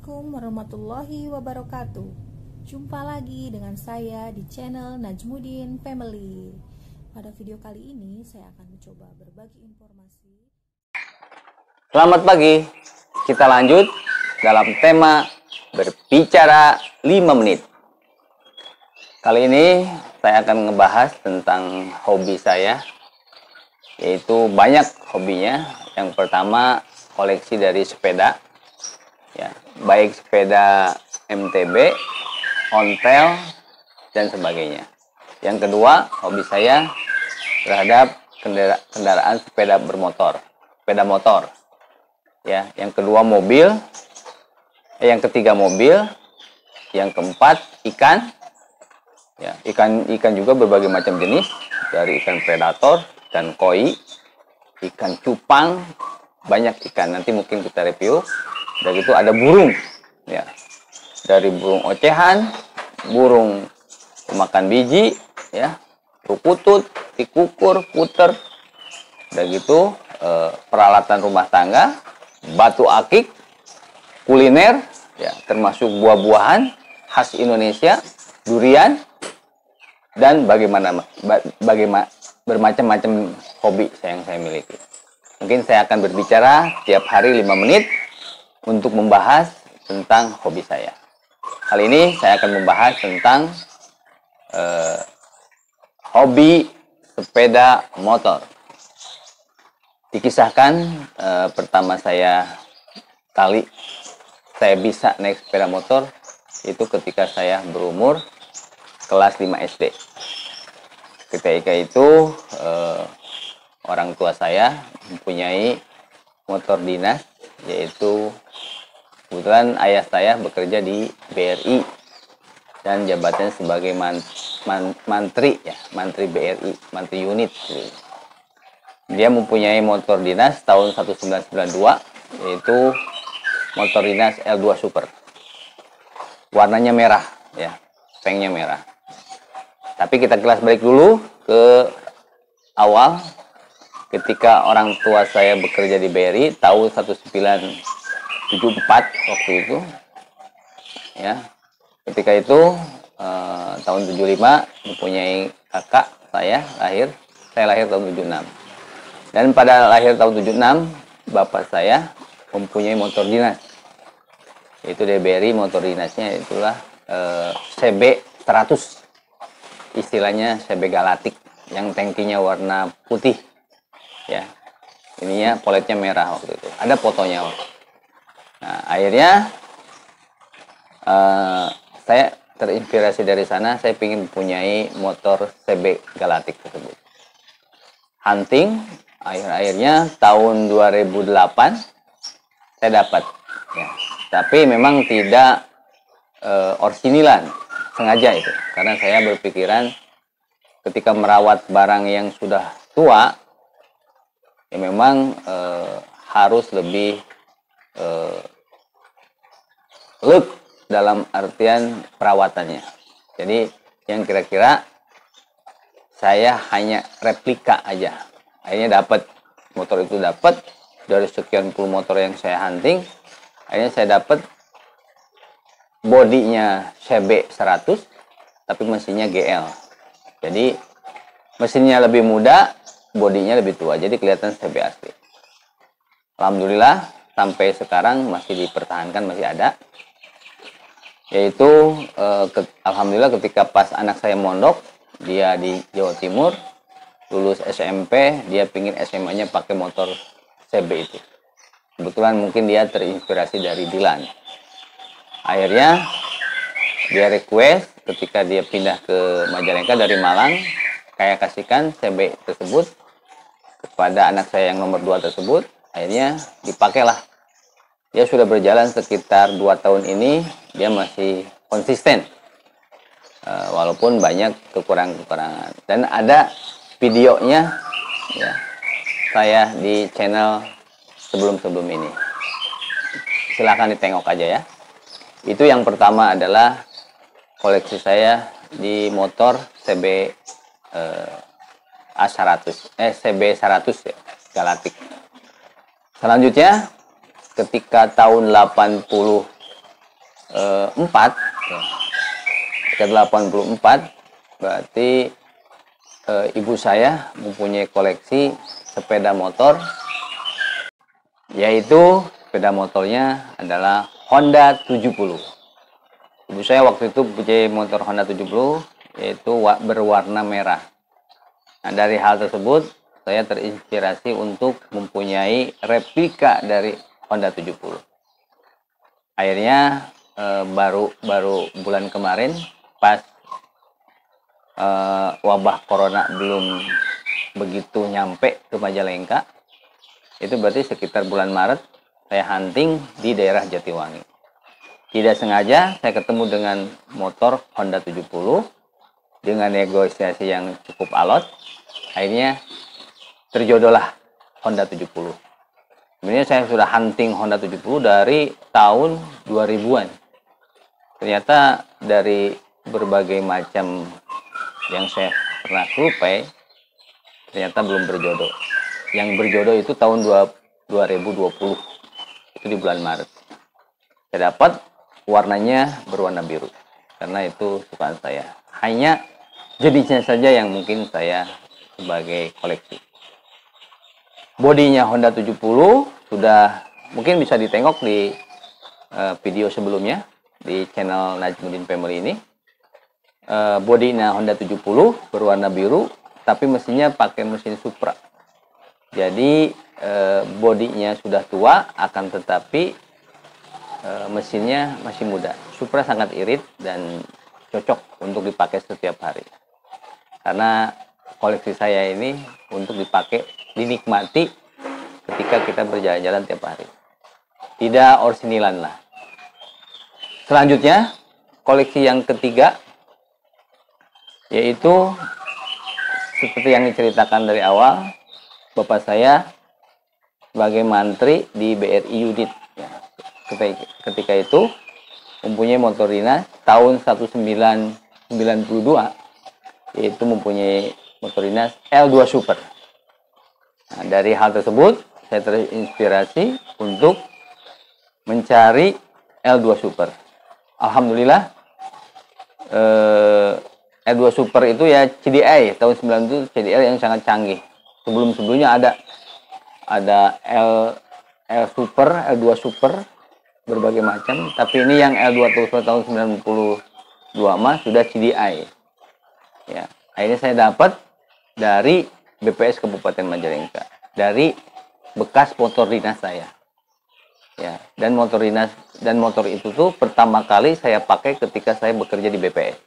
Assalamualaikum warahmatullahi wabarakatuh. Jumpa lagi dengan saya di channel Najmuddin Family. Pada video kali ini saya akan mencoba berbagi informasi. Selamat pagi. Kita lanjut dalam tema berbicara 5 menit. Kali ini saya akan ngebahas tentang hobi saya, yaitu banyak hobinya. Yang pertama, koleksi dari sepeda, ya, baik sepeda MTB, ontel, dan sebagainya. Yang kedua, hobi saya terhadap kendaraan sepeda bermotor, sepeda motor. Ya, yang kedua mobil, yang ketiga mobil, yang keempat ikan. Ya, ikan juga berbagai macam jenis, dari ikan predator, ikan koi, ikan cupang, banyak ikan. Nanti mungkin kita review. Dari itu ada burung, ya, dari burung ocehan, burung pemakan biji, ya, rukutut, tikukur, puter, dan gitu peralatan rumah tangga, batu akik, kuliner, ya, termasuk buah-buahan khas Indonesia, durian, dan bagaimana bermacam-macam hobi yang saya miliki. Mungkin saya akan berbicara tiap hari 5 menit untuk membahas tentang hobi saya. Kali ini saya akan membahas tentang hobi sepeda motor. Dikisahkan pertama saya bisa naik sepeda motor itu ketika saya berumur kelas 5 SD. Ketika itu orang tua saya mempunyai motor dinas, yaitu kebetulan ayah saya bekerja di BRI dan jabatannya sebagai mantri, ya, mantri BRI, mantri unit. Dia mempunyai motor dinas tahun 1992, yaitu motor dinas L2 Super. Warnanya merah, ya, pengnya merah. Tapi kita kelas balik dulu ke awal, ketika orang tua saya bekerja di BRI tahun 1974 waktu itu, ya. Ketika itu tahun 75 mempunyai kakak saya lahir tahun 76. Dan pada lahir tahun 76 bapak saya mempunyai motor dinas. Itu dari BRI, motor dinasnya itulah CB 100. Istilahnya CB Galatik, yang tangkinya warna putih, ya, ininya poletnya merah waktu itu, ada fotonya. Nah, akhirnya saya terinspirasi dari sana. Saya ingin mempunyai motor CB Galatik tersebut. Hunting, akhirnya tahun 2008 saya dapat, ya. Tapi memang tidak orsinilan, sengaja itu, karena saya berpikiran ketika merawat barang yang sudah tua, ya memang harus lebih look dalam artian perawatannya. Jadi yang kira-kira saya hanya replika aja. Akhirnya dapat motor itu, dapat dari sekian puluh motor yang saya hunting, akhirnya saya dapat bodinya CB 100 tapi mesinnya GL. Jadi mesinnya lebih muda, bodinya lebih tua, jadi kelihatan CB asli. Alhamdulillah sampai sekarang masih dipertahankan, masih ada. Yaitu alhamdulillah ketika pas anak saya mondok, dia di Jawa Timur, lulus SMP, dia pingin SMA-nya pakai motor CB itu. Kebetulan mungkin dia terinspirasi dari Dilan. Akhirnya dia request ketika dia pindah ke Majalengka dari Malang, saya kasihkan CB tersebut kepada anak saya yang nomor 2 tersebut. Akhirnya dipakailah. Dia sudah berjalan sekitar 2 tahun ini, dia masih konsisten, walaupun banyak kekurangan-kekurangan. Dan ada videonya, ya, saya di channel sebelum-sebelum ini. Silahkan ditengok aja, ya. Itu yang pertama adalah koleksi saya di motor CB CB 100, ya, Galatik. Selanjutnya ketika tahun 80 84 ya. Ketika 84 berarti ibu saya mempunyai koleksi sepeda motor, yaitu sepeda motornya adalah Honda 70. Ibu saya waktu itu punya motor Honda 70, yaitu berwarna merah. Nah, dari hal tersebut saya terinspirasi untuk mempunyai replika dari Honda 70. Akhirnya baru bulan kemarin pas wabah corona belum begitu nyampe ke Majalengka, itu berarti sekitar bulan Maret saya hunting di daerah Jatiwangi. Tidak sengaja saya ketemu dengan motor Honda 70 dengan negosiasi yang cukup alot. Akhirnya terjodohlah Honda 70. Sebenarnya saya sudah hunting Honda 70 dari tahun 2000-an. Ternyata dari berbagai macam yang saya pernah survei, ternyata belum berjodoh. Yang berjodoh itu tahun 2020, itu di bulan Maret. Saya dapat warnanya berwarna biru, karena itu sukaan saya. Hanya jenisnya saja yang mungkin saya sebagai koleksi. Bodinya Honda 70 sudah mungkin bisa ditengok di video sebelumnya di channel Najmudin Family ini. Bodinya Honda 70 berwarna biru, tapi mesinnya pakai mesin Supra. Jadi bodinya sudah tua, akan tetapi mesinnya masih muda. Supra sangat irit dan cocok untuk dipakai setiap hari. Karena koleksi saya ini untuk dipakai, dinikmati ketika kita berjalan-jalan tiap hari. Tidak orsinilan lah. Selanjutnya, koleksi yang ketiga, yaitu seperti yang diceritakan dari awal, bapak saya sebagai mantri di BRI unit. Ya, ketika itu mempunyai motor dinas tahun 1992, yaitu mempunyai motor dinas L2 Super. Nah, dari hal tersebut saya terinspirasi untuk mencari L2 Super. Alhamdulillah L2 Super itu ya CDI tahun 90 CDI yang sangat canggih. Sebelumnya ada L Super, L2 Super berbagai macam, tapi ini yang L2 Super tahun 92 mah sudah CDI. Ya, akhirnya saya dapat dari BPS Kabupaten Majalengka, dari bekas motor dinas saya. Ya, dan motor itu tuh pertama kali saya pakai ketika saya bekerja di BPS.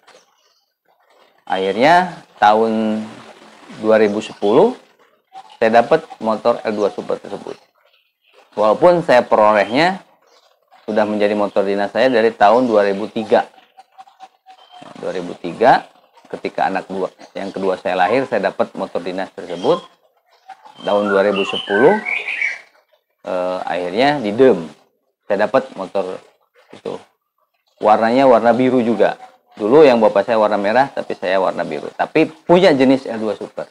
Akhirnya tahun 2010 saya dapat motor L2 Super tersebut. Walaupun saya perolehnya sudah menjadi motor dinas saya dari tahun 2003. Nah, 2003 ketika yang kedua saya lahir, saya dapat motor dinas tersebut. Tahun 2010 akhirnya di DEM saya dapat motor itu. Warnanya warna biru juga. Dulu yang bapak saya warna merah, tapi saya warna biru. Tapi punya jenis L2 Super.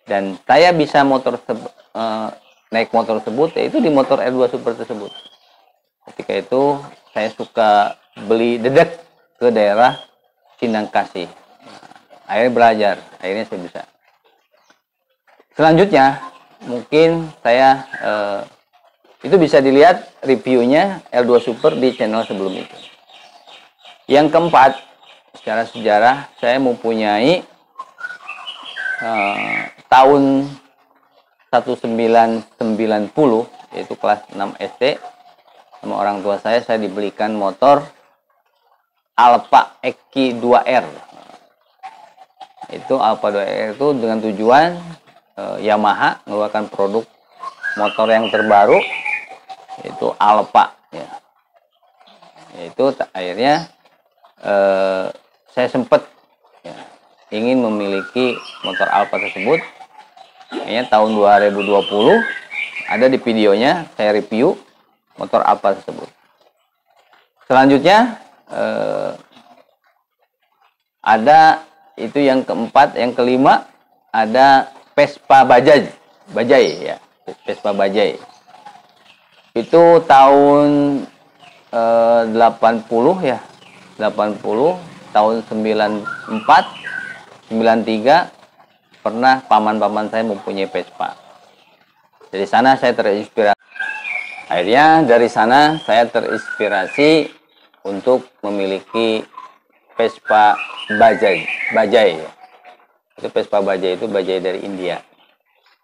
Dan saya bisa naik motor tersebut, yaitu di motor L2 Super tersebut. Ketika itu saya suka beli dedek ke daerah Sindang Kasih. Akhirnya belajar, akhirnya saya bisa. Selanjutnya, mungkin saya itu bisa dilihat reviewnya L2 Super di channel sebelum itu. Yang keempat, secara sejarah saya mempunyai tahun 1990, yaitu kelas 6 SD, sama orang tua saya dibelikan motor Alfa Eki 2R. Itu Alfa 2R itu dengan tujuan Yamaha mengeluarkan produk motor yang terbaru, yaitu Alfa. Ya. Itu akhirnya saya sempat ingin memiliki motor Alfa tersebut. Kayaknya tahun 2020 ada di videonya saya review motor Alfa tersebut. Selanjutnya ada itu yang keempat, yang kelima ada Vespa Bajaj ya, Vespa Bajaj. Itu tahun 80 ya, 80 tahun 94 93 pernah paman-paman saya mempunyai Vespa. Dari sana saya terinspirasi. Akhirnya dari sana saya terinspirasi untuk memiliki Vespa Bajaj. Itu Vespa Bajaj itu bajaj dari India.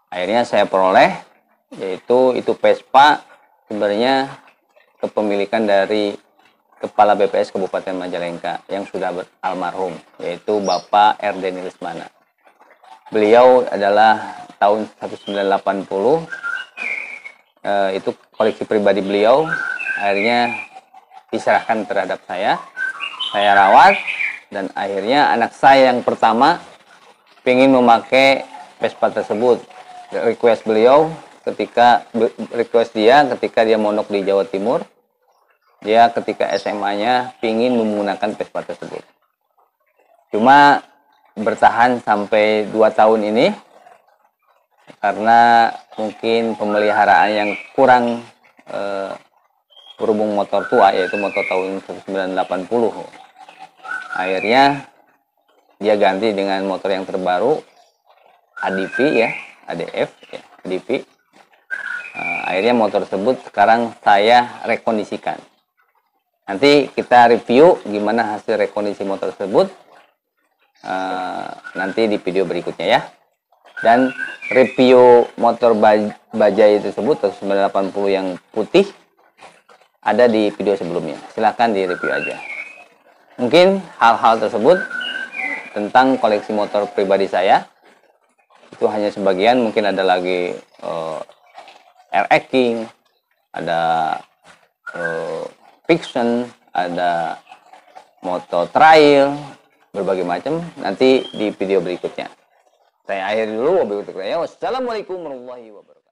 Akhirnya saya peroleh, yaitu itu Vespa sebenarnya kepemilikan dari Kepala BPS Kabupaten Majalengka yang sudah almarhum, yaitu Bapak Erdeni Lesmana. Beliau adalah tahun 1980, itu koleksi pribadi beliau, akhirnya diserahkan terhadap saya rawat, dan akhirnya anak saya yang pertama ingin memakai Vespa tersebut. Request dia ketika dia mondok di Jawa Timur, dia ketika SMA-nya ingin menggunakan Vespa tersebut. Cuma bertahan sampai 2 tahun ini karena mungkin pemeliharaan yang kurang, berhubung motor tua, yaitu motor tahun 1980. Akhirnya dia ganti dengan motor yang terbaru, ADV ya, ADF ya, ADV. Akhirnya motor tersebut sekarang saya rekondisikan. Nanti kita review gimana hasil rekondisi motor tersebut nanti di video berikutnya ya. Dan review motor Bajaj tersebut tahun 1980 yang putih ada di video sebelumnya. Silahkan di review aja. Mungkin hal-hal tersebut tentang koleksi motor pribadi saya itu hanya sebagian, mungkin ada lagi RX King, ada Fiction, ada moto trail, berbagai macam, nanti di video berikutnya. Saya akhiri dulu. Wassalamualaikum warahmatullahi wabarakatuh.